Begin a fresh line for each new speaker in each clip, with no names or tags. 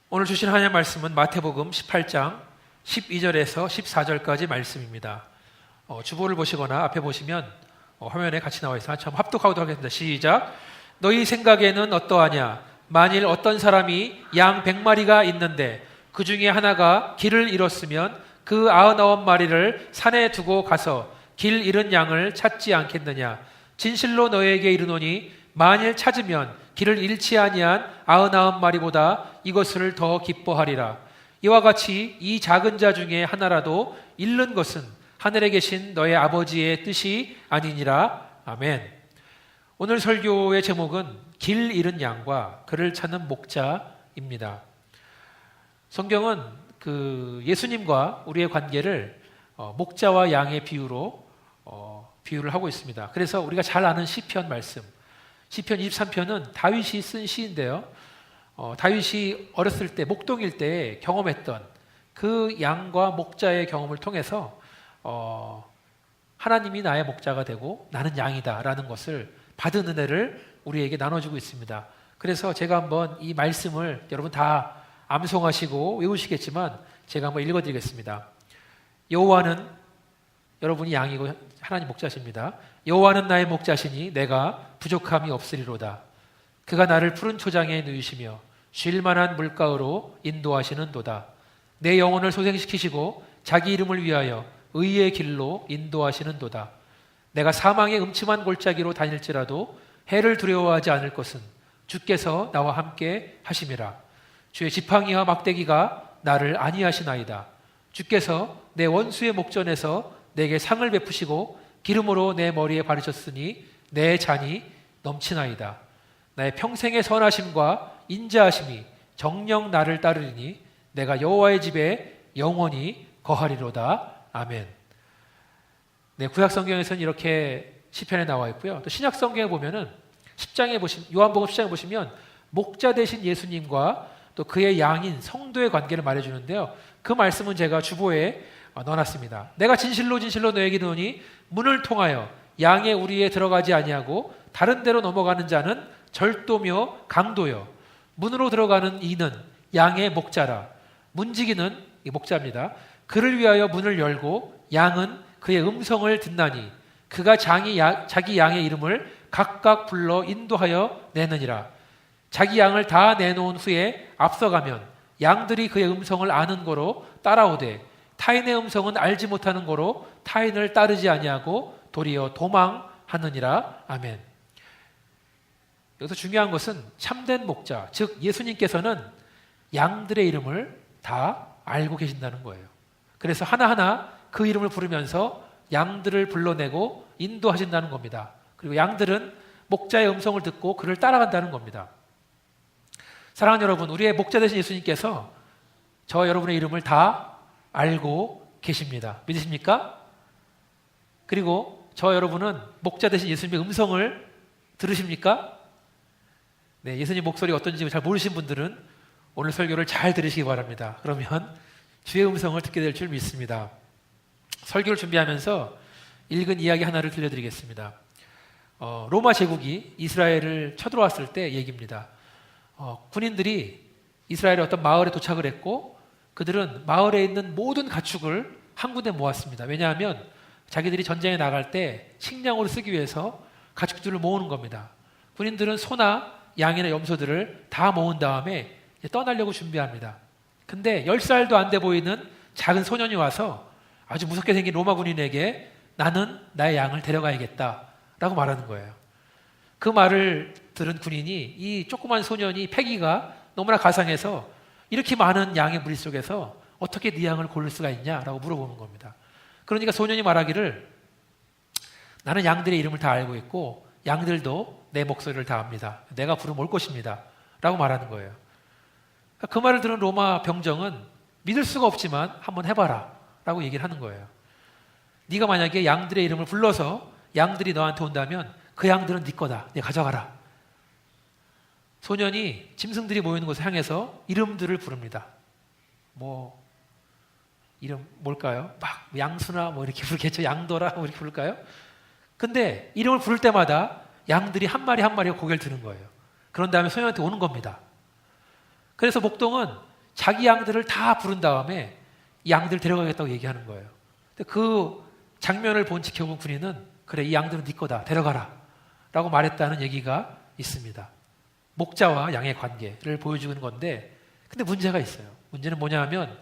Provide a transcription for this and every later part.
오늘 주신 하나님의 말씀은 마태복음 18장 12절에서 14절까지 말씀입니다. 주보를 보시거나 앞에 보시면 화면에 같이 나와 있어요. 처음 합독하도록 하겠습니다. 시작. 너희 생각에는 어떠하냐? 만일 어떤 사람이 양 100마리가 있는데 그 중에 하나가 길을 잃었으면 그 99마리를 산에 두고 가서 길 잃은 양을 찾지 않겠느냐? 진실로 너희에게 이르노니 만일 찾으면 길을 잃지 아니한 99마리보다 이것을 더 기뻐하리라. 이와 같이 이 작은 자 중에 하나라도 잃는 것은 하늘에 계신 너의 아버지의 뜻이 아니니라. 아멘. 오늘 설교의 제목은 길 잃은 양과 그를 찾는 목자입니다. 성경은 예수님과 우리의 관계를 목자와 양의 비유로 비유를 하고 있습니다. 그래서 우리가 잘 아는 시편 말씀, 시편 23편은 다윗이 쓴 시인데요. 다윗이 어렸을 때 목동일 때 경험했던 그 양과 목자의 경험을 통해서 하나님이 나의 목자가 되고 나는 양이다 라는 것을 받은 은혜를 우리에게 나눠주고 있습니다. 그래서 제가 한번 이 말씀을 여러분 다 암송하시고 외우시겠지만 제가 한번 읽어드리겠습니다. 여호와는 여러분이 양이고 하나님 목자십니다. 여호와는 나의 목자시니 내가 부족함이 없으리로다. 그가 나를 푸른 초장에 누이시며 쉴 만한 물가으로 인도하시는도다. 내 영혼을 소생시키시고 자기 이름을 위하여 의의 길로 인도하시는도다. 내가 사망의 음침한 골짜기로 다닐지라도 해를 두려워하지 않을 것은 주께서 나와 함께 하심이라. 주의 지팡이와 막대기가 나를 안위하시나이다. 주께서 내 원수의 목전에서 내게 상을 베푸시고 기름으로 내 머리에 바르셨으니 내 잔이 넘치나이다. 나의 평생의 선하심과 인자하심이 정녕 나를 따르리니 내가 여호와의 집에 영원히 거하리로다. 아멘. 네, 구약 성경에서는 이렇게 시편에 나와 있고요. 또 신약 성경에 보면은 10장에 보시면 요한복음 10장에 보시면 목자 되신 예수님과 또 그의 양인 성도의 관계를 말해주는데요. 그 말씀은 제가 주보에 넣어놨습니다. 내가 진실로 진실로 너에게 이르노니 문을 통하여 양의 우리에 들어가지 아니하고 다른 데로 넘어가는 자는 절도며 강도요 문으로 들어가는 이는 양의 목자라. 문지기는 이 목자입니다. 그를 위하여 문을 열고 양은 그의 음성을 듣나니 그가 자기 양의 이름을 각각 불러 인도하여 내느니라. 자기 양을 다 내놓은 후에 앞서가면 양들이 그의 음성을 아는 거로 따라오되 타인의 음성은 알지 못하는 거로 타인을 따르지 아니하고 도리어 도망하느니라. 아멘. 여기서 중요한 것은 참된 목자, 즉 예수님께서는 양들의 이름을 다 알고 계신다는 거예요. 그래서 하나하나 그 이름을 부르면서 양들을 불러내고 인도하신다는 겁니다. 그리고 양들은 목자의 음성을 듣고 그를 따라간다는 겁니다. 사랑하는 여러분, 우리의 목자 되신 예수님께서 저 여러분의 이름을 다 알고 계십니다. 믿으십니까? 그리고 저 여러분은 목자 되신 예수님의 음성을 들으십니까? 네, 예수님 목소리 어떤지 잘 모르신 분들은 오늘 설교를 잘 들으시기 바랍니다. 그러면 주의 음성을 듣게 될 줄 믿습니다. 설교를 준비하면서 읽은 이야기 하나를 들려드리겠습니다. 로마 제국이 이스라엘을 쳐들어왔을 때 얘기입니다. 군인들이 이스라엘의 어떤 마을에 도착을 했고 그들은 마을에 있는 모든 가축을 한 군데 모았습니다. 왜냐하면 자기들이 전쟁에 나갈 때 식량으로 쓰기 위해서 가축들을 모으는 겁니다. 군인들은 소나 양이나 염소들을 다 모은 다음에 떠나려고 준비합니다. 근데 10살도 안 돼 보이는 작은 소년이 와서 아주 무섭게 생긴 로마 군인에게 나는 나의 양을 데려가야겠다 라고 말하는 거예요. 그 말을 들은 군인이 이 조그만 소년이 패기가 너무나 가상해서 이렇게 많은 양의 무리 속에서 어떻게 네 양을 고를 수가 있냐라고 물어보는 겁니다. 그러니까 소년이 말하기를 나는 양들의 이름을 다 알고 있고 양들도 내 목소리를 다 압니다. 내가 부르면 올 것입니다 라고 말하는 거예요. 그 말을 들은 로마 병정은 믿을 수가 없지만 한번 해봐라 라고 얘기를 하는 거예요. 네가 만약에 양들의 이름을 불러서 양들이 너한테 온다면 그 양들은 네 거다. 네 가져가라. 소년이 짐승들이 모이는 곳을 향해서 이름들을 부릅니다. 이름 뭘까요? 막 양수나 이렇게 부르겠죠. 양도라 이렇게 부를까요? 근데 이름을 부를 때마다 양들이 한 마리 한 마리가 고개를 드는 거예요. 그런 다음에 소년한테 오는 겁니다. 그래서 목동은 자기 양들을 다 부른 다음에 이 양들 데려가겠다고 얘기하는 거예요. 근데 그 장면을 본 지켜본 군인은 그래, 이 양들은 네 거다, 데려가라 라고 말했다는 얘기가 있습니다. 목자와 양의 관계를 보여주는 건데, 근데 문제가 있어요. 문제는 뭐냐 하면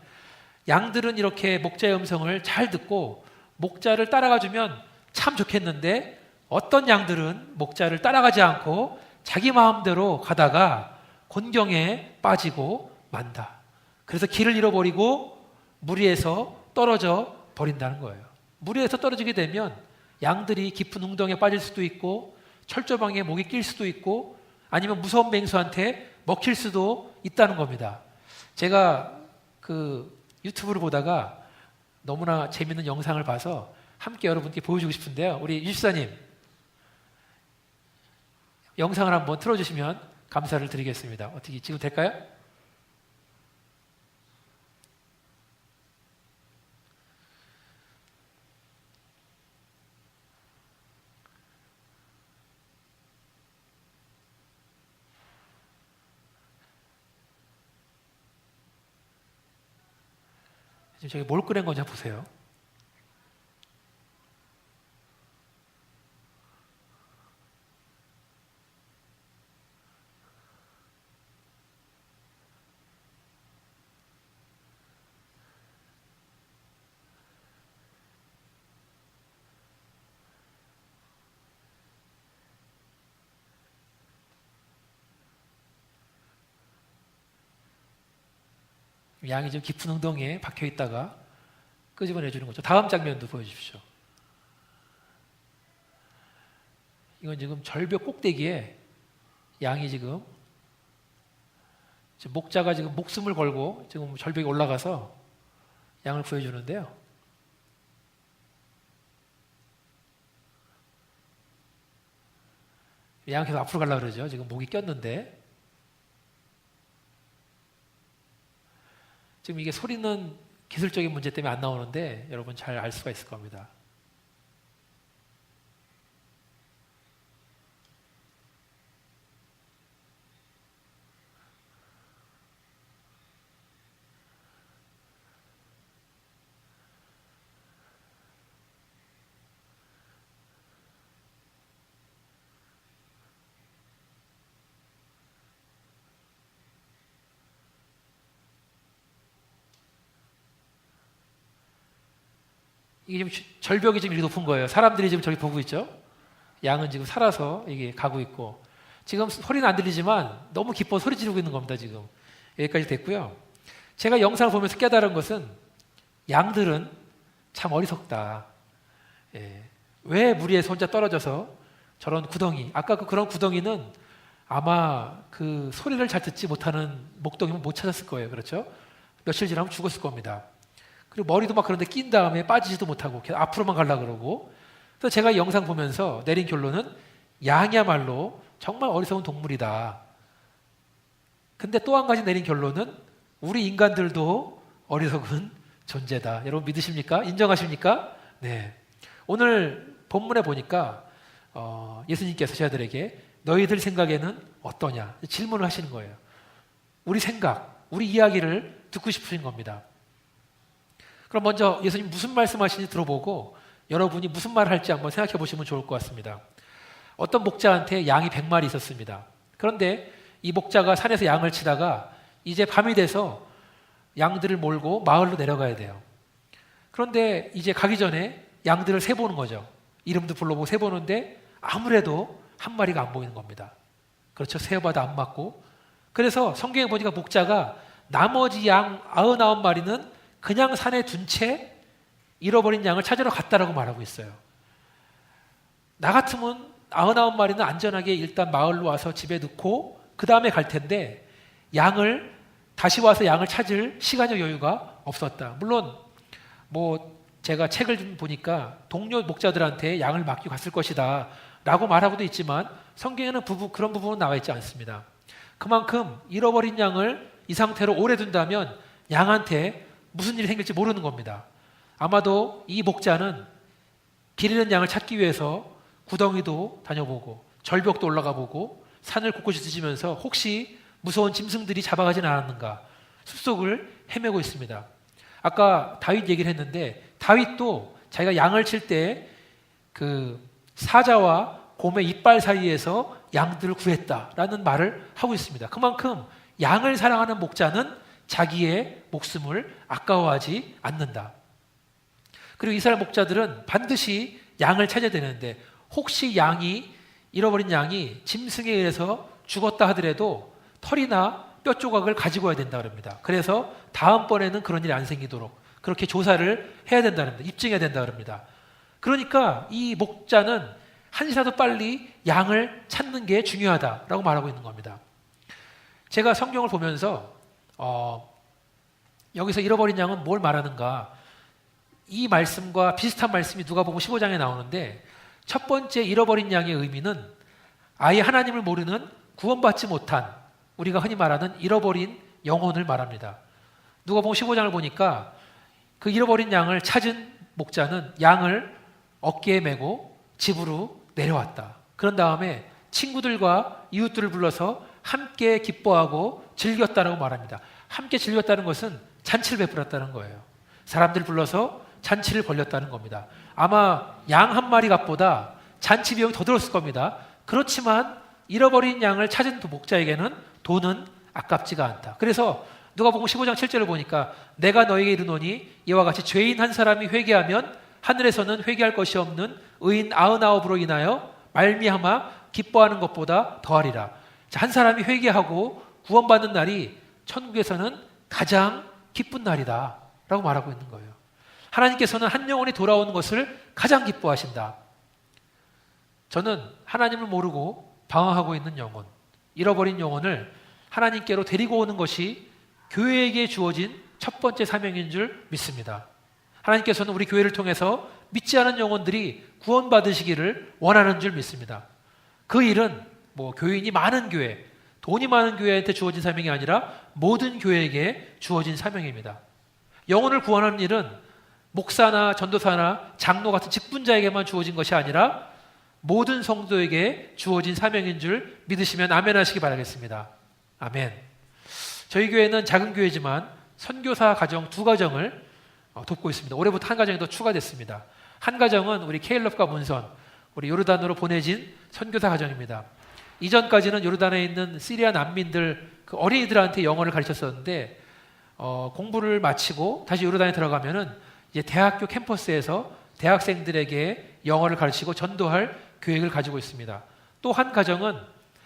양들은 이렇게 목자의 음성을 잘 듣고 목자를 따라가주면 참 좋겠는데, 어떤 양들은 목자를 따라가지 않고 자기 마음대로 가다가 곤경에 빠지고 만다. 그래서 길을 잃어버리고 무리에서 떨어져 버린다는 거예요. 무리에서 떨어지게 되면 양들이 깊은 웅덩이에 빠질 수도 있고 철조망에 목이 낄 수도 있고 아니면 무서운 맹수한테 먹힐 수도 있다는 겁니다. 제가 그 유튜브를 보다가 너무나 재밌는 영상을 봐서 함께 여러분께 보여주고 싶은데요. 우리 유지사님, 영상을 한번 틀어주시면 감사를 드리겠습니다. 어떻게 지금 될까요? 지금 저기 뭘 끄낸 건지 한번 보세요. 양이 좀 깊은 웅덩이에 박혀 있다가 끄집어내 주는 거죠. 다음 장면도 보여주십시오. 이건 지금 절벽 꼭대기에 양이 지금 목자가 지금 목숨을 걸고 지금 절벽에 올라가서 양을 구해주는데요. 양이 계속 앞으로 가려고 그러죠. 지금 목이 꼈는데. 지금 이게 소리는 기술적인 문제 때문에 안 나오는데 여러분 잘 알 수가 있을 겁니다. 이게 지금 절벽이 지금 이렇게 높은 거예요. 사람들이 지금 저기 보고 있죠. 양은 지금 살아서 이게 가고 있고, 지금 소리는 안 들리지만 너무 기뻐 소리 지르고 있는 겁니다. 지금 여기까지 됐고요. 제가 영상을 보면서 깨달은 것은 양들은 참 어리석다. 왜 무리에서 혼자 떨어져서 저런 구덩이, 아까 그런 구덩이는 아마 그 소리를 잘 듣지 못하는 목동이면 못 찾았을 거예요. 그렇죠? 며칠 지나면 죽었을 겁니다. 그리고 머리도 막 그런데 낀 다음에 빠지지도 못하고 계속 앞으로만 가려고 그러고. 그래서 제가 이 영상 보면서 내린 결론은 양이야말로 정말 어리석은 동물이다. 근데 또 한 가지 내린 결론은 우리 인간들도 어리석은 존재다. 여러분 믿으십니까? 인정하십니까? 네. 오늘 본문에 보니까 예수님께서 저희들에게 너희들 생각에는 어떠냐 질문을 하시는 거예요. 우리 생각, 우리 이야기를 듣고 싶으신 겁니다. 그럼 먼저 예수님 무슨 말씀하시는지 들어보고 여러분이 무슨 말을 할지 한번 생각해 보시면 좋을 것 같습니다. 어떤 목자한테 양이 100마리 있었습니다. 그런데 이 목자가 산에서 양을 치다가 이제 밤이 돼서 양들을 몰고 마을로 내려가야 돼요. 그런데 이제 가기 전에 양들을 세보는 거죠. 이름도 불러보고 세보는데 아무래도 한 마리가 안 보이는 겁니다. 그렇죠. 세어봐도 안 맞고. 그래서 성경에 보니까 목자가 나머지 양 99마리는 그냥 산에 둔 채 잃어버린 양을 찾으러 갔다라고 말하고 있어요. 나 같으면 99마리는 안전하게 일단 마을로 와서 집에 넣고 그 다음에 갈 텐데 다시 와서 양을 찾을 시간적 여유가 없었다. 물론 제가 책을 좀 보니까 동료 목자들한테 양을 맡기고 갔을 것이다 라고 말하고도 있지만 성경에는 그런 부분은 나와 있지 않습니다. 그만큼 잃어버린 양을 이 상태로 오래 둔다면 양한테 무슨 일이 생길지 모르는 겁니다. 아마도 이 목자는 길 잃은 양을 찾기 위해서 구덩이도 다녀보고 절벽도 올라가 보고 산을 곳곳이 뒤지면서 혹시 무서운 짐승들이 잡아가진 않았는가, 숲속을 헤매고 있습니다. 아까 다윗 얘기를 했는데 다윗도 자기가 양을 칠 때 그 사자와 곰의 이빨 사이에서 양들을 구했다라는 말을 하고 있습니다. 그만큼 양을 사랑하는 목자는 자기의 목숨을 아까워하지 않는다. 그리고 이스라엘 목자들은 반드시 양을 찾아야 되는데 혹시 잃어버린 양이 짐승에 의해서 죽었다 하더라도 털이나 뼈 조각을 가지고 와야 된다 그럽니다. 그래서 다음번에는 그런 일이 안 생기도록 그렇게 조사를 해야 된다는 겁니다. 입증해야 된다 그럽니다. 그러니까 이 목자는 한시라도 빨리 양을 찾는 게 중요하다라고 말하고 있는 겁니다. 제가 성경을 보면서 여기서 잃어버린 양은 뭘 말하는가, 이 말씀과 비슷한 말씀이 누가복음 15장에 나오는데 첫 번째 잃어버린 양의 의미는 아예 하나님을 모르는 구원받지 못한 우리가 흔히 말하는 잃어버린 영혼을 말합니다. 누가복음 15장을 보니까 그 잃어버린 양을 찾은 목자는 양을 어깨에 메고 집으로 내려왔다. 그런 다음에 친구들과 이웃들을 불러서 함께 기뻐하고 즐겼다라고 말합니다. 함께 즐겼다는 것은 잔치를 베풀었다는 거예요. 사람들 불러서 잔치를 벌렸다는 겁니다. 아마 양 한 마리 값보다 잔치 비용이 더 들었을 겁니다. 그렇지만 잃어버린 양을 찾은 목자에게는 돈은 아깝지가 않다. 그래서 누가복음 15장 7절을 보니까 내가 너에게 이르노니 이와 같이 죄인 한 사람이 회개하면 하늘에서는 회개할 것이 없는 의인 99으로 인하여 말미암아 기뻐하는 것보다 더하리라. 한 사람이 회개하고 구원받는 날이 천국에서는 가장 기쁜 날이다 라고 말하고 있는 거예요. 하나님께서는 한 영혼이 돌아오는 것을 가장 기뻐하신다. 저는 하나님을 모르고 방황하고 있는 영혼, 잃어버린 영혼을 하나님께로 데리고 오는 것이 교회에게 주어진 첫 번째 사명인 줄 믿습니다. 하나님께서는 우리 교회를 통해서 믿지 않은 영혼들이 구원받으시기를 원하는 줄 믿습니다. 그 일은 교인이 많은 교회, 돈이 많은 교회한테 주어진 사명이 아니라 모든 교회에게 주어진 사명입니다. 영혼을 구원하는 일은 목사나 전도사나 장로 같은 직분자에게만 주어진 것이 아니라 모든 성도에게 주어진 사명인 줄 믿으시면 아멘 하시기 바라겠습니다. 아멘. 저희 교회는 작은 교회지만 선교사 가정 2가정을 돕고 있습니다. 올해부터 한 가정이 더 추가됐습니다. 한 가정은 우리 케일럽과 문선, 우리 요르단으로 보내진 선교사 가정입니다. 이전까지는 요르단에 있는 시리아 난민들 그 어린이들한테 영어를 가르쳤었는데 공부를 마치고 다시 요르단에 들어가면은 이제 대학교 캠퍼스에서 대학생들에게 영어를 가르치고 전도할 계획을 가지고 있습니다. 또 한 가정은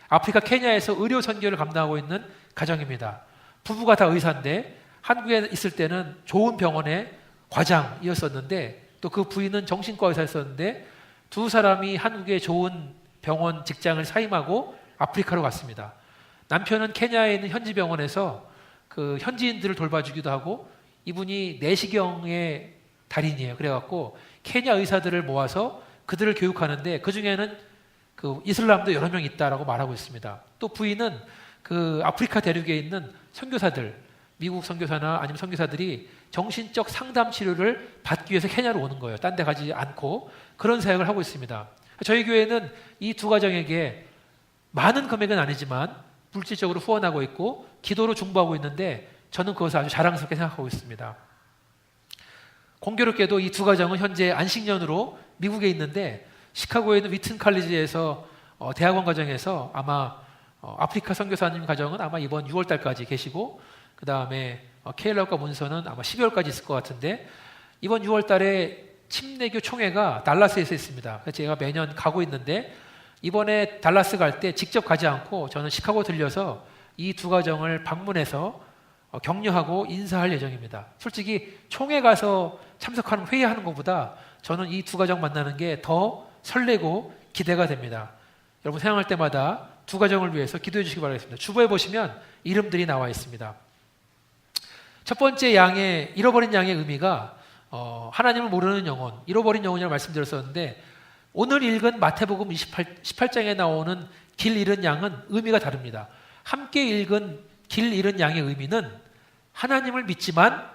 아프리카 케냐에서 의료 선교를 감당하고 있는 가정입니다. 부부가 다 의사인데 한국에 있을 때는 좋은 병원의 과장이었었는데 또 그 부인은 정신과 의사였었는데 두 사람이 한국의 좋은 병원 직장을 사임하고 아프리카로 갔습니다. 남편은 케냐에 있는 현지 병원에서 그 현지인들을 돌봐주기도 하고 이분이 내시경의 달인이에요. 그래갖고 케냐 의사들을 모아서 그들을 교육하는데 그 중에는 그 이슬람도 여러 명 있다라고 말하고 있습니다. 또 부인은 그 아프리카 대륙에 있는 선교사들, 미국 선교사나 아니면 선교사들이 정신적 상담 치료를 받기 위해서 케냐로 오는 거예요. 딴 데 가지 않고 그런 사역을 하고 있습니다. 저희 교회는 이 2가정에게 많은 금액은 아니지만 물질적으로 후원하고 있고 기도로 중보하고 있는데 저는 그것을 아주 자랑스럽게 생각하고 있습니다. 공교롭게도 이 2가정은 현재 안식년으로 미국에 있는데 시카고에 있는 위튼 칼리지에서 대학원 과정에서 아마 아프리카 선교사님 가정은 아마 이번 6월 달까지 계시고 그 다음에 케일럽과 문서는 아마 12월까지 있을 것 같은데 이번 6월 달에 침례교 총회가 달라스에서 있습니다. 그래서 제가 매년 가고 있는데 이번에 달라스 갈 때 직접 가지 않고 저는 시카고 들려서 이 2가정을 방문해서 격려하고 인사할 예정입니다. 솔직히 총회 가서 참석하는 회의하는 것보다 저는 이 2가정 만나는 게 더 설레고 기대가 됩니다. 여러분 생각할 때마다 2가정을 위해서 기도해 주시기 바라겠습니다. 주보에 보시면 이름들이 나와 있습니다. 첫 번째 잃어버린 양의 의미가 하나님을 모르는 영혼, 잃어버린 영혼이라고 말씀드렸었는데 오늘 읽은 마태복음 18장에 나오는 길 잃은 양은 의미가 다릅니다. 함께 읽은 길 잃은 양의 의미는 하나님을 믿지만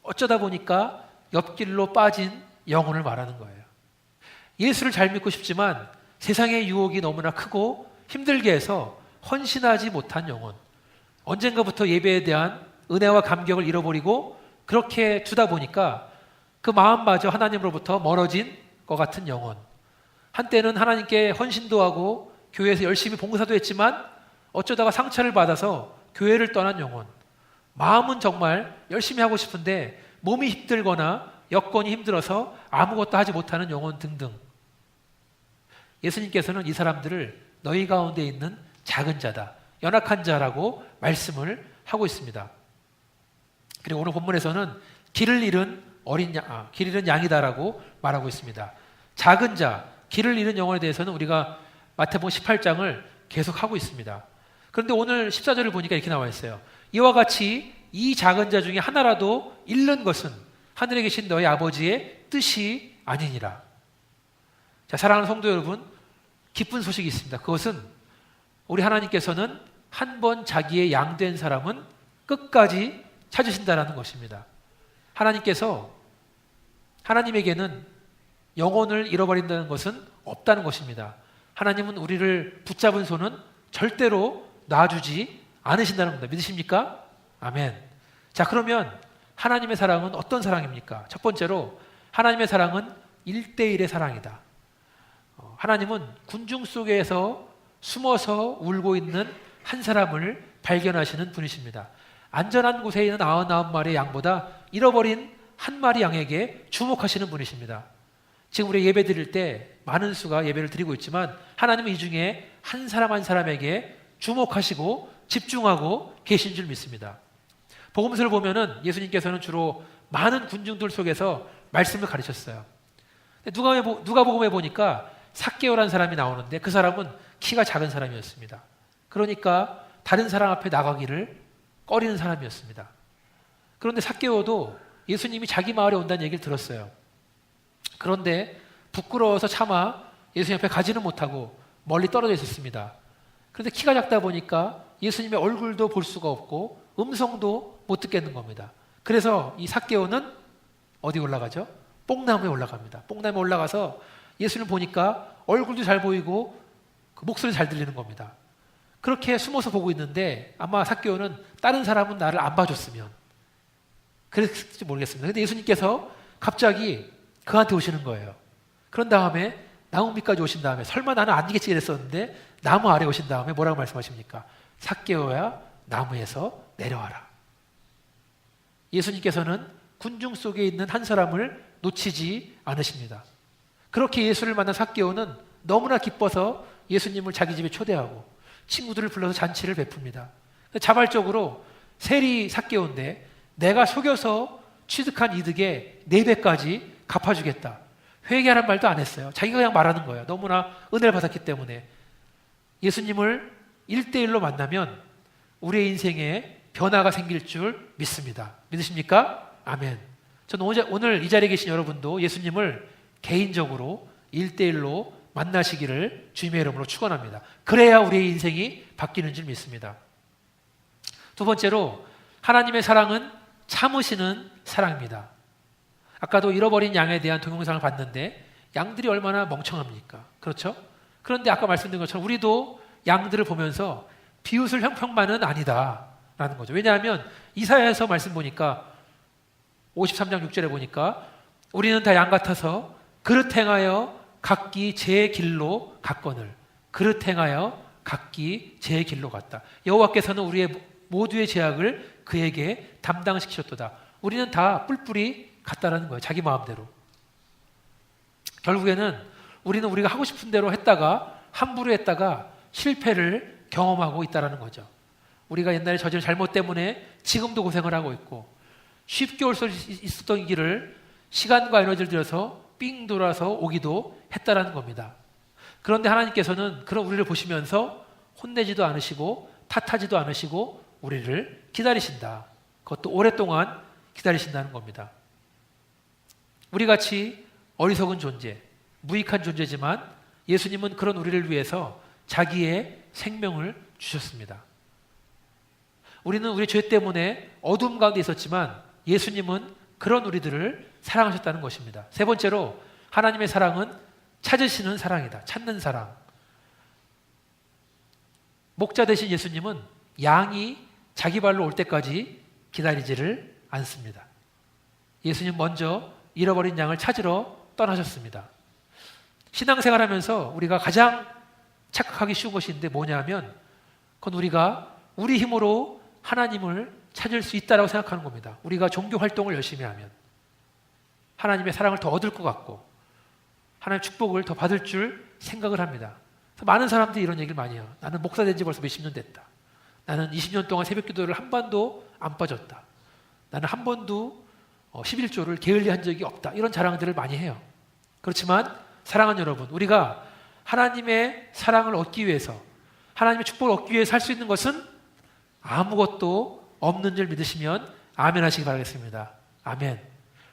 어쩌다 보니까 옆길로 빠진 영혼을 말하는 거예요. 예수를 잘 믿고 싶지만 세상의 유혹이 너무나 크고 힘들게 해서 헌신하지 못한 영혼, 언젠가부터 예배에 대한 은혜와 감격을 잃어버리고 그렇게 두다 보니까 그 마음마저 하나님으로부터 멀어진 것 같은 영혼. 한때는 하나님께 헌신도 하고 교회에서 열심히 봉사도 했지만 어쩌다가 상처를 받아서 교회를 떠난 영혼. 마음은 정말 열심히 하고 싶은데 몸이 힘들거나 여건이 힘들어서 아무것도 하지 못하는 영혼 등등. 예수님께서는 이 사람들을 너희 가운데 있는 작은 자다, 연약한 자라고 말씀을 하고 있습니다. 그리고 오늘 본문에서는 길을 잃은 길 잃은 양이다라고 말하고 있습니다. 작은 자, 길을 잃은 영혼에 대해서는 우리가 마태복음 18장을 계속 하고 있습니다. 그런데 오늘 14절을 보니까 이렇게 나와 있어요. 이와 같이 이 작은 자 중에 하나라도 잃는 것은 하늘에 계신 너희 아버지의 뜻이 아니니라. 자, 사랑하는 성도 여러분, 기쁜 소식이 있습니다. 그것은 우리 하나님께서는 한 번 자기의 양된 사람은 끝까지 찾으신다라는 것입니다. 하나님에게는 영혼을 잃어버린다는 것은 없다는 것입니다. 하나님은 우리를 붙잡은 손은 절대로 놔주지 않으신다는 겁니다. 믿으십니까? 아멘. 자, 그러면 하나님의 사랑은 어떤 사랑입니까? 첫 번째로 하나님의 사랑은 1대1의 사랑이다. 하나님은 군중 속에서 숨어서 울고 있는 한 사람을 발견하시는 분이십니다. 안전한 곳에 있는 99마리의 양보다 잃어버린 한 마리 양에게 주목하시는 분이십니다. 지금 우리 예배 드릴 때 많은 수가 예배를 드리고 있지만 하나님은 이 중에 한 사람 한 사람에게 주목하시고 집중하고 계신 줄 믿습니다. 복음서를 보면은 예수님께서는 주로 많은 군중들 속에서 말씀을 가르쳤어요. 누가복음에 보니까 삭개오라는 사람이 나오는데 그 사람은 키가 작은 사람이었습니다. 그러니까 다른 사람 앞에 나가기를 꺼리는 사람이었습니다. 그런데 삭개오도 예수님이 자기 마을에 온다는 얘기를 들었어요. 그런데 부끄러워서 차마 예수님 앞에 가지는 못하고 멀리 떨어져 있었습니다. 그런데 키가 작다 보니까 예수님의 얼굴도 볼 수가 없고 음성도 못 듣겠는 겁니다. 그래서 이 삭개오는 어디 올라가죠? 뽕나무에 올라갑니다. 뽕나무에 올라가서 예수님을 보니까 얼굴도 잘 보이고 그 목소리 잘 들리는 겁니다. 그렇게 숨어서 보고 있는데 아마 삭개오는 다른 사람은 나를 안 봐줬으면 그랬을지 모르겠습니다. 그런데 예수님께서 갑자기 그한테 오시는 거예요. 그런 다음에 나무 밑까지 오신 다음에 설마 나는 아니겠지 이랬었는데 나무 아래 오신 다음에 뭐라고 말씀하십니까? 삭개오야 나무에서 내려와라. 예수님께서는 군중 속에 있는 한 사람을 놓치지 않으십니다. 그렇게 예수를 만난 삭개오는 너무나 기뻐서 예수님을 자기 집에 초대하고 친구들을 불러서 잔치를 베풉니다. 자발적으로 세리 삭개오인데 내가 속여서 취득한 이득의 4배까지 갚아주겠다. 회개하라는 말도 안 했어요. 자기가 그냥 말하는 거예요. 너무나 은혜를 받았기 때문에. 예수님을 1대1로 만나면 우리의 인생에 변화가 생길 줄 믿습니다. 믿으십니까? 아멘. 저는 오늘 이 자리에 계신 여러분도 예수님을 개인적으로 1대1로 만나시기를 주님의 이름으로 축원합니다. 그래야 우리의 인생이 바뀌는 줄 믿습니다. 두 번째로 하나님의 사랑은 참으시는 사랑입니다. 아까도 잃어버린 양에 대한 동영상을 봤는데 양들이 얼마나 멍청합니까? 그렇죠? 그런데 아까 말씀드린 것처럼 우리도 양들을 보면서 비웃을 형편만은 아니다라는 거죠. 왜냐하면 이사야에서 말씀 보니까 53장 6절에 보니까 우리는 다 양 같아서 그릇 행하여 각기 제 길로 갔거늘. 그릇 행하여 각기 제 길로 갔다. 여호와께서는 우리의 모두의 죄악을 그에게 담당시키셨도다. 우리는 다 뿔뿔이 같다라는 거예요. 자기 마음대로. 결국에는 우리는 우리가 하고 싶은 대로 했다가 함부로 했다가 실패를 경험하고 있다는 거죠. 우리가 옛날에 저지른 잘못 때문에 지금도 고생을 하고 있고 쉽게 올 수 있었던 길을 시간과 에너지를 들여서 삥 돌아서 오기도 했다는 겁니다. 그런데 하나님께서는 그런 우리를 보시면서 혼내지도 않으시고 탓하지도 않으시고 우리를 기다리신다. 그것도 오랫동안 기다리신다는 겁니다. 우리같이 어리석은 존재, 무익한 존재지만 예수님은 그런 우리를 위해서 자기의 생명을 주셨습니다. 우리는 우리 죄 때문에 어둠 가운데 있었지만 예수님은 그런 우리들을 사랑하셨다는 것입니다. 세 번째로 하나님의 사랑은 찾으시는 사랑이다. 찾는 사랑. 목자 되신 예수님은 양이 자기 발로 올 때까지 기다리지를 않습니다. 예수님 먼저 잃어버린 양을 찾으러 떠나셨습니다. 신앙생활하면서 우리가 가장 착각하기 쉬운 것이 있는데 뭐냐면 그건 우리가 우리 힘으로 하나님을 찾을 수 있다고 생각하는 겁니다. 우리가 종교 활동을 열심히 하면 하나님의 사랑을 더 얻을 것 같고 하나님의 축복을 더 받을 줄 생각을 합니다. 그래서 많은 사람들이 이런 얘기를 많이 해요. 나는 목사 된 지 벌써 몇십 년 됐다. 나는 20년 동안 새벽 기도를 한 번도 안 빠졌다. 나는 한 번도 11조를 게을리한 적이 없다. 이런 자랑들을 많이 해요. 그렇지만 사랑하는 여러분, 우리가 하나님의 사랑을 얻기 위해서 하나님의 축복을 얻기 위해서 할 수 있는 것은 아무것도 없는 줄 믿으시면 아멘 하시기 바라겠습니다. 아멘.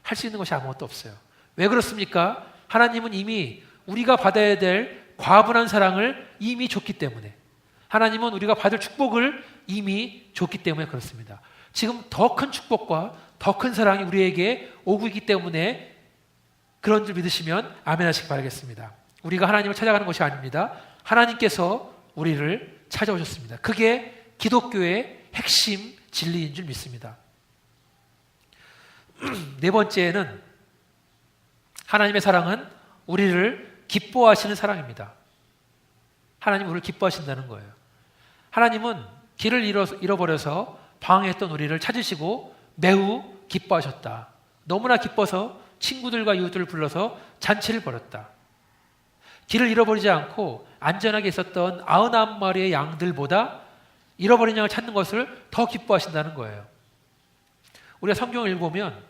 할 수 있는 것이 아무것도 없어요. 왜 그렇습니까? 하나님은 이미 우리가 받아야 될 과분한 사랑을 이미 줬기 때문에, 하나님은 우리가 받을 축복을 이미 줬기 때문에 그렇습니다. 지금 더 큰 축복과 더 큰 사랑이 우리에게 오고 있기 때문에 그런 줄 믿으시면 아멘 하시기 바라겠습니다. 우리가 하나님을 찾아가는 것이 아닙니다. 하나님께서 우리를 찾아오셨습니다. 그게 기독교의 핵심 진리인 줄 믿습니다. 네 번째는 하나님의 사랑은 우리를 기뻐하시는 사랑입니다. 하나님은 우리를 기뻐하신다는 거예요. 하나님은 길을 잃어버려서 방황했던 우리를 찾으시고 매우 기뻐하셨다. 너무나 기뻐서 친구들과 이웃들을 불러서 잔치를 벌였다. 길을 잃어버리지 않고 안전하게 있었던 99마리의 양들보다 잃어버린 양을 찾는 것을 더 기뻐하신다는 거예요. 우리가 성경을 읽어보면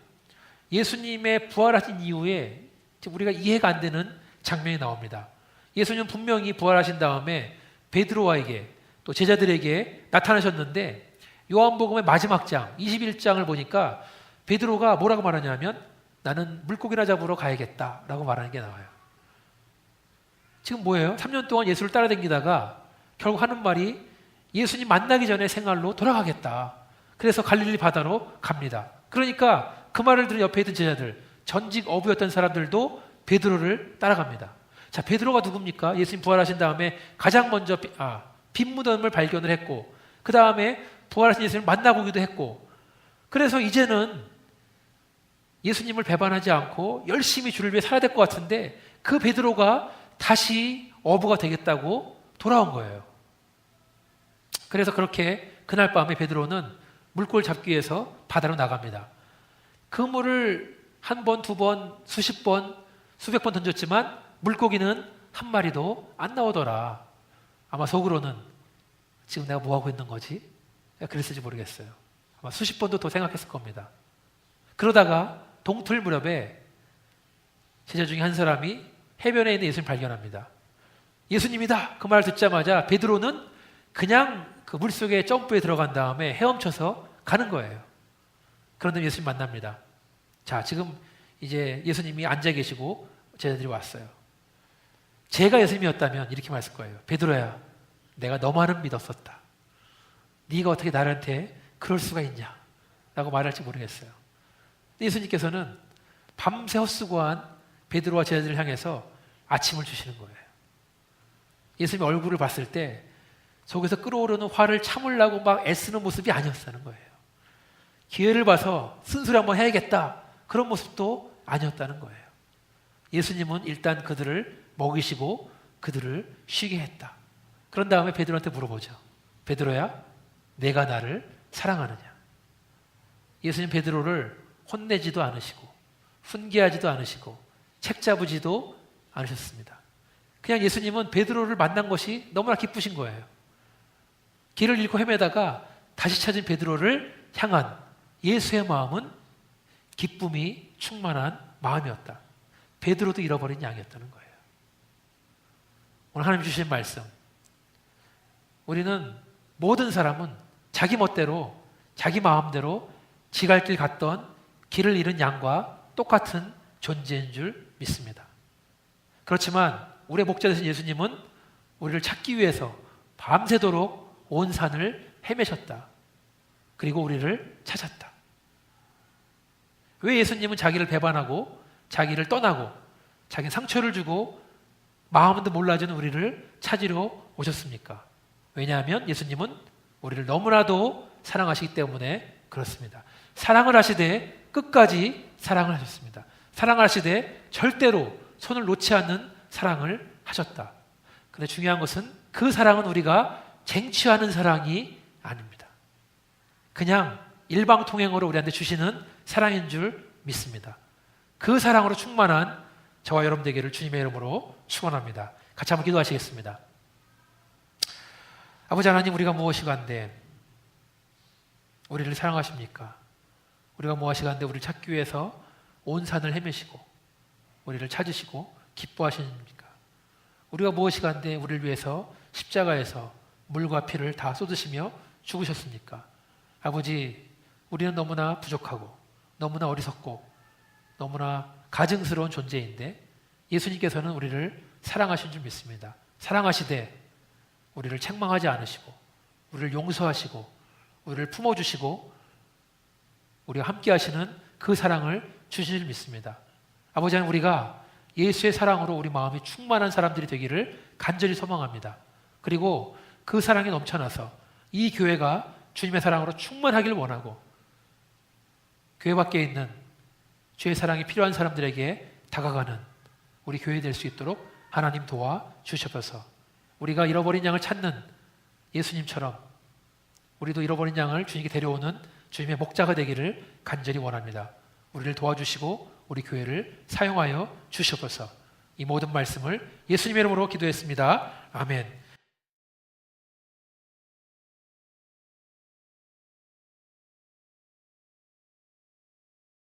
예수님의 부활하신 이후에 우리가 이해가 안 되는 장면이 나옵니다. 예수님은 분명히 부활하신 다음에 베드로와에게 또 제자들에게 나타나셨는데 요한복음의 마지막 장 21장을 보니까 베드로가 뭐라고 말하냐면 나는 물고기나 잡으러 가야겠다라고 말하는 게 나와요. 지금 뭐예요? 3년 동안 예수를 따라다니다가 결국 하는 말이 예수님 만나기 전에 생활로 돌아가겠다. 그래서 갈릴리 바다로 갑니다. 그러니까 그 말을 들은 옆에 있던 제자들, 전직 어부였던 사람들도 베드로를 따라갑니다. 자, 베드로가 누굽니까? 예수님 부활하신 다음에 가장 먼저 빈 무덤을 발견을 했고 그 다음에 부활하신 예수님을 만나보기도 했고 그래서 이제는 예수님을 배반하지 않고 열심히 주를 위해 살아야 될 것 같은데 그 베드로가 다시 어부가 되겠다고 돌아온 거예요. 그래서 그렇게 그날 밤에 베드로는 물고기를 잡기 위해서 바다로 나갑니다. 그 물을 한 번, 두 번, 수십 번, 수백 번 던졌지만 물고기는 한 마리도 안 나오더라. 아마 속으로는 지금 내가 뭐하고 있는 거지? 그랬을지 모르겠어요. 아마 수십 번도 더 생각했을 겁니다. 그러다가 동틀 무렵에 제자 중에 한 사람이 해변에 있는 예수님을 발견합니다. 예수님이다! 그 말을 듣자마자 베드로는 그냥 그 물속에 점프에 들어간 다음에 헤엄쳐서 가는 거예요. 그런데 예수님 만납니다. 자, 지금 이제 예수님이 앉아 계시고 제자들이 왔어요. 제가 예수님이었다면 이렇게 말했을 거예요. 베드로야, 내가 너만은 믿었었다. 네가 어떻게 나한테 그럴 수가 있냐? 라고 말할지 모르겠어요. 예수님께서는 밤새 헛수고한 베드로와 제자들을 향해서 아침을 주시는 거예요. 예수님의 얼굴을 봤을 때 속에서 끓어오르는 화를 참으려고 막 애쓰는 모습이 아니었다는 거예요. 기회를 봐서 쓴소리 한번 해야겠다. 그런 모습도 아니었다는 거예요. 예수님은 일단 그들을 먹이시고 그들을 쉬게 했다. 그런 다음에 베드로한테 물어보죠. 베드로야, 내가 나를 사랑하느냐? 예수님 베드로를 혼내지도 않으시고 훈계하지도 않으시고 책 잡으지도 않으셨습니다. 그냥 예수님은 베드로를 만난 것이 너무나 기쁘신 거예요. 길을 잃고 헤매다가 다시 찾은 베드로를 향한 예수의 마음은 기쁨이 충만한 마음이었다. 베드로도 잃어버린 양이었다는 거예요. 오늘 하나님 주신 말씀, 우리는 모든 사람은 자기 멋대로 자기 마음대로 지갈 길 갔던 길을 잃은 양과 똑같은 존재인 줄 믿습니다. 그렇지만 우리의 목자 되신 예수님은 우리를 찾기 위해서 밤새도록 온 산을 헤매셨다. 그리고 우리를 찾았다. 왜 예수님은 자기를 배반하고 자기를 떠나고 자기 상처를 주고 마음도 몰라주는 우리를 찾으러 오셨습니까? 왜냐하면 예수님은 우리를 너무나도 사랑하시기 때문에 그렇습니다. 사랑을 하시되 끝까지 사랑을 하셨습니다. 사랑을 하시되 절대로 손을 놓지 않는 사랑을 하셨다. 근데 중요한 것은 그 사랑은 우리가 쟁취하는 사랑이 아닙니다. 그냥 일방통행으로 우리한테 주시는 사랑인 줄 믿습니다. 그 사랑으로 충만한 저와 여러분 되기를 주님의 이름으로 축원합니다. 같이 한번 기도하시겠습니다. 아버지 하나님, 우리가 무엇이간데 우리를 사랑하십니까? 우리가 무엇이간데 우리를 찾기 위해서 온 산을 헤매시고 우리를 찾으시고 기뻐하십니까? 우리가 무엇이간데 우리를 위해서 십자가에서 물과 피를 다 쏟으시며 죽으셨습니까? 아버지, 우리는 너무나 부족하고 너무나 어리석고 너무나 가증스러운 존재인데 예수님께서는 우리를 사랑하신 줄 믿습니다. 사랑하시되 우리를 책망하지 않으시고 우리를 용서하시고 우리를 품어주시고 우리와 함께 하시는 그 사랑을 주신 줄 믿습니다. 아버지 하나님, 우리가 예수의 사랑으로 우리 마음이 충만한 사람들이 되기를 간절히 소망합니다. 그리고 그 사랑이 넘쳐나서 이 교회가 주님의 사랑으로 충만하길 원하고 교회 밖에 있는 주의 사랑이 필요한 사람들에게 다가가는 우리 교회 될 수 있도록 하나님 도와주셔서 우리가 잃어버린 양을 찾는 예수님처럼 우리도 잃어버린 양을 주님께 데려오는 주님의 목자가 되기를 간절히 원합니다. 우리를 도와주시고 우리 교회를 사용하여 주셔서 이 모든 말씀을 예수님의 이름으로 기도했습니다. 아멘.